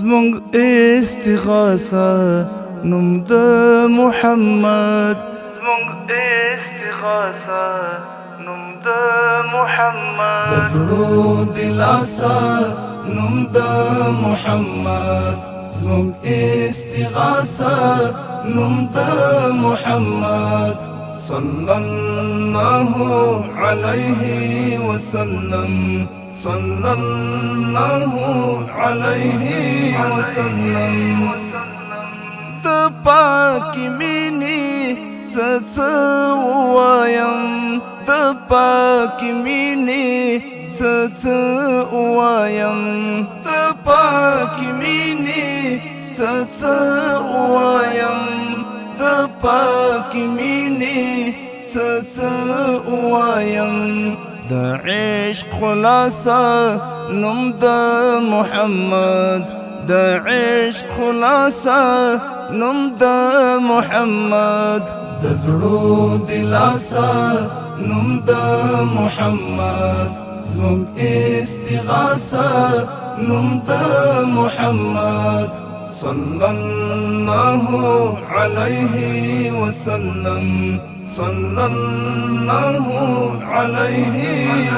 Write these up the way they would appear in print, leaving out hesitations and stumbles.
زمونږ استغاثه نوم د محمد، زمونږ استغاثه نوم د محمد، د زړو دلاسه نوم د محمد، زمونږ استغاثه نوم د محمد صلی الله علیه وسلم، صلی الله علیه وسلم. د پاکی مینی څه وایم، د پاکی مینی څه وایم، د پاکی مینی څه وایم، د پاکی مینی څه وایم. د عشق خلاصه نوم د محمد، د عشق خلاصه نوم د محمد، د زړو دلاسه نوم د محمد، زموږ استغاثه نوم د محمد صلی الله علیه وسلم، صلی الله علیه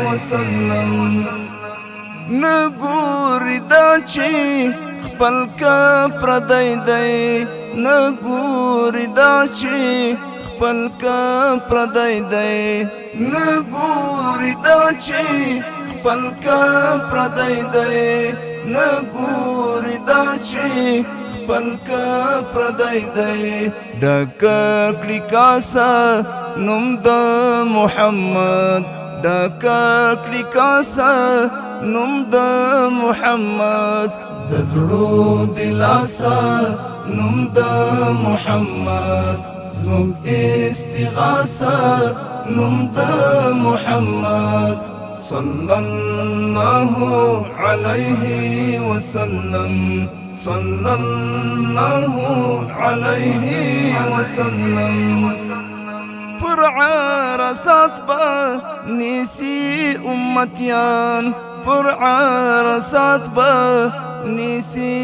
وسلم. نګوري دا چې خپل کا پردی دی، نګوري دا چې خپل کا پردی دی، نګوري دا چې خپل کا پردی دی، نګوري دا چې خپل کا پردی دی. ډک کړي کاسه نوم د محمد، ډک کړي کاسه نوم د محمد، د زړو دلاسه نوم د محمد، زموږ استغاثه نوم د محمد صلی الله علیه وسلم، صلی الله علیه وسلم. پر عرصات با نیسی امتیان، پر عرصات با نیسی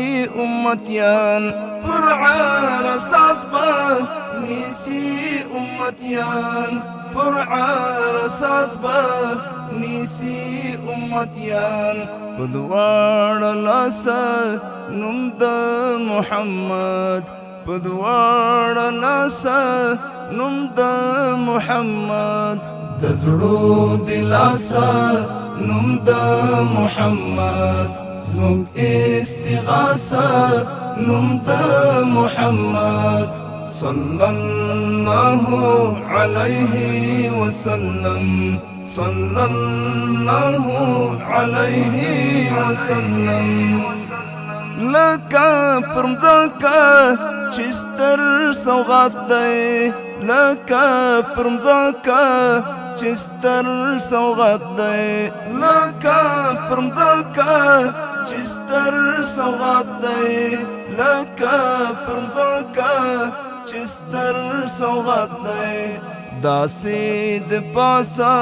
امتیان، پر عرصات با نیسی امتیان، پر عرصات با نیسی امتیان. پدوار لاسا نوم د محمد، پدوار لاسا نوم د محمد، د زړو دلاسه نوم د محمد، زموږ استغاثه نوم د محمد صلی الله علیه وسلم، صلی الله علیه وسلم. لکه پر مځکه چې ستر سوغات دی، لکه پر مځکه چې ستر سوغات دی، لکه پر مځکه چې ستر سوغات دی، لکه پر مځکه چې ستر سوغات دی. داسې د پاسه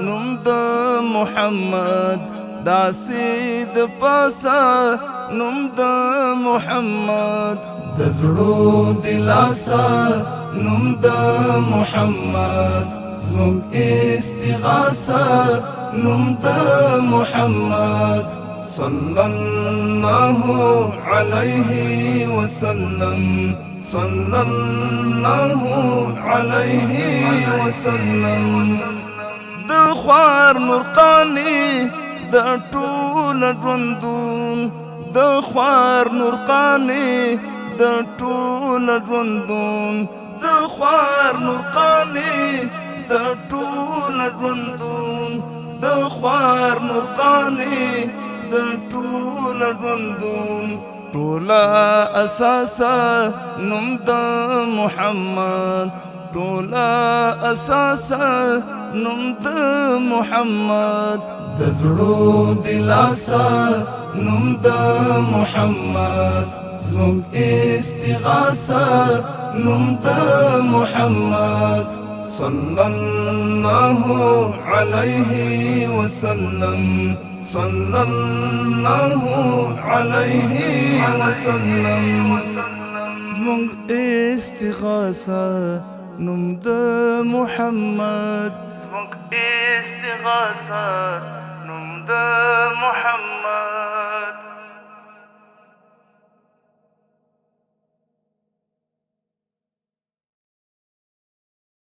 نوم د محمد، داسې د پاسه نوم د محمد، د زړو دلاسه نوم د محمد، زموږ استغاثه نوم د محمد صلی الله علیه وسلم، صلی الله علیه وسلم. د خوار نورقانی د ټول ژوندون، د خوار نورقانی د ټول ژوندون، د خوار نورقانی د ټول ژوندون، د خوار نورقانی د ټول ژوندون. ټوله اساسه نوم د محمد، ټوله اساسه نوم د محمد، د زړو دلاسه نوم د محمد، زموږ استغاثه نوم د محمد صلی الله علیه وسلم، صلى الله عليه وسلم. زمونږ استغاثه نوم د محمد، زمونږ استغاثه نوم د محمد.